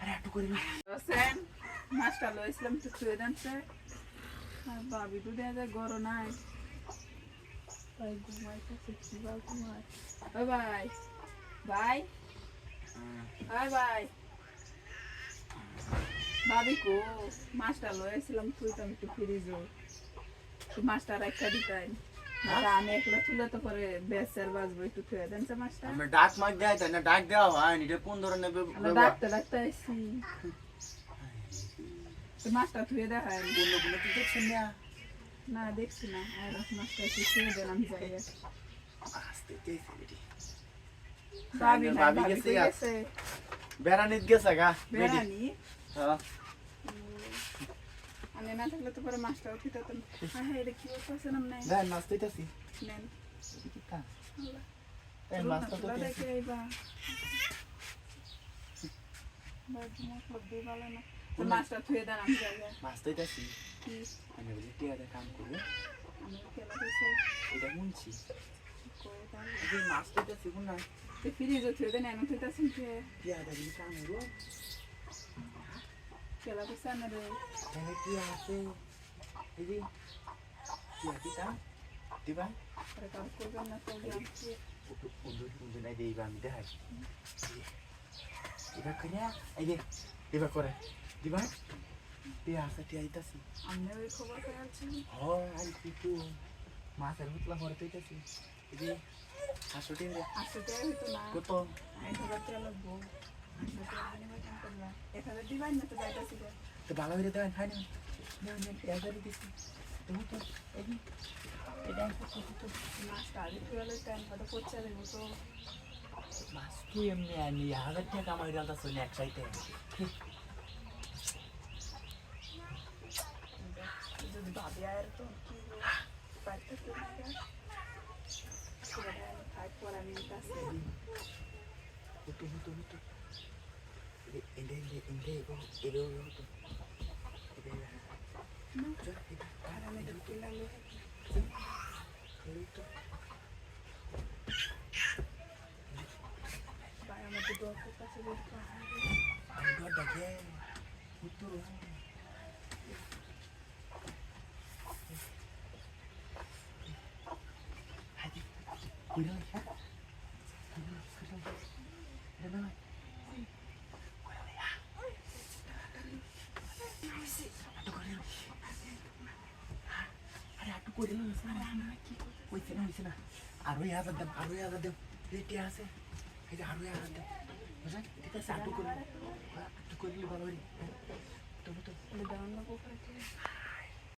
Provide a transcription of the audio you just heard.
আরে একটু করে সেন মাছটা লইছিলাম তো থুয়ে দেনছে আর ভাবি তো দেয়া যায় গরম নাই ভাই ঘুমাইতেছে কি বা ঘুমাই ও ভাই ভাই হাই ভাই ভাবি কো মাছটা লইছিলাম থুইতাম একটু ফ্রিজে মাছটা রাখা দিতাই আমি একলা তুলে তো পরে বেচার বাজবো একটু থুয়ে দেনছে মাছটা আমি ডাক মাছ দেয় তাই না ডাক দেওয়া হয় এটা কোন ধরনের ডাকতে ডাকতে আইসি মাছটা থুয়ে দেখায় কোন কোন তুই দেখছেন না না দেখছি না আর মাছটা একটু থুয়ে দিলাম যাই আস্তে তেইছে বেটি ভাবি না ভাবি ভাবি গেছে গেছে বেড়ানিত গেছে গা বেড়ানি হ্যাঁ আমি না থাকলে তো পরে মাছটা উঠিতাম হ্যাঁ হ্যাঁ এটা কি করতেছে না নাই দেন মাছ দিতেছি নেন এই মাছটা তো দেখে আইবা বাজি মতলব দিয়ে ভালো না তো মাছটা থুয়ে দেন আমি যাই মাছ দিতেছি কি আমি বলি টিয়াতে কাম করবো আমি কেলা দিছে এটা শুনছি কই দাম এই মাছ দিতেছি কোন না তে ফ্রিজে থুয়ে দেন আমি থুইতাছি যে টিয়াতে বলি কাম করবো কেলা দিছে না রে এখানে কি আছে দিদি টিয়া দিতা দিবা পরে কাজ করবেন না তো আমি উন্দু নাই দিবা আমি দেখাই দিবা করে এই যে দিবা করে দিবা টিয়া আছে টিয়া দিতেছি আমি ওই খবর পেয়ে আছি ও আই পিটু মাছের হুতলা ভরে দিতেছি এই যে 500 টাকা আসতে হইতো না কত এই খবর তেল লাগবো এখানে দিবাই না তো যাইতাছি তো ভালো হয়ে দেবেন হয় না না না এগারে দিছি তো তো এই এটা তো মাছটা আগে থুয়ে টাইম কত পড়ছে দেবো তো মাছ কি এমনি আনি 1000 টাকা কামাই রাখা চলে এক সাইতে যদি ভাবি আর তো কি পাইতে তো না খাই পড়া নিয়ে কাছে তো এন্ডে এলো তো আর আমি দেখতে লাগলো ভাই আমাকে দরকার কাছে বসতে আমি ডর ডাকে উত্তর হাদি কইরা হ্যাঁ আরো 1000 দাম রেটে আছে এই যে আরো 1000 দাম বুঝলেন ঠিক আছে আটু করে ভালো রে তো দাম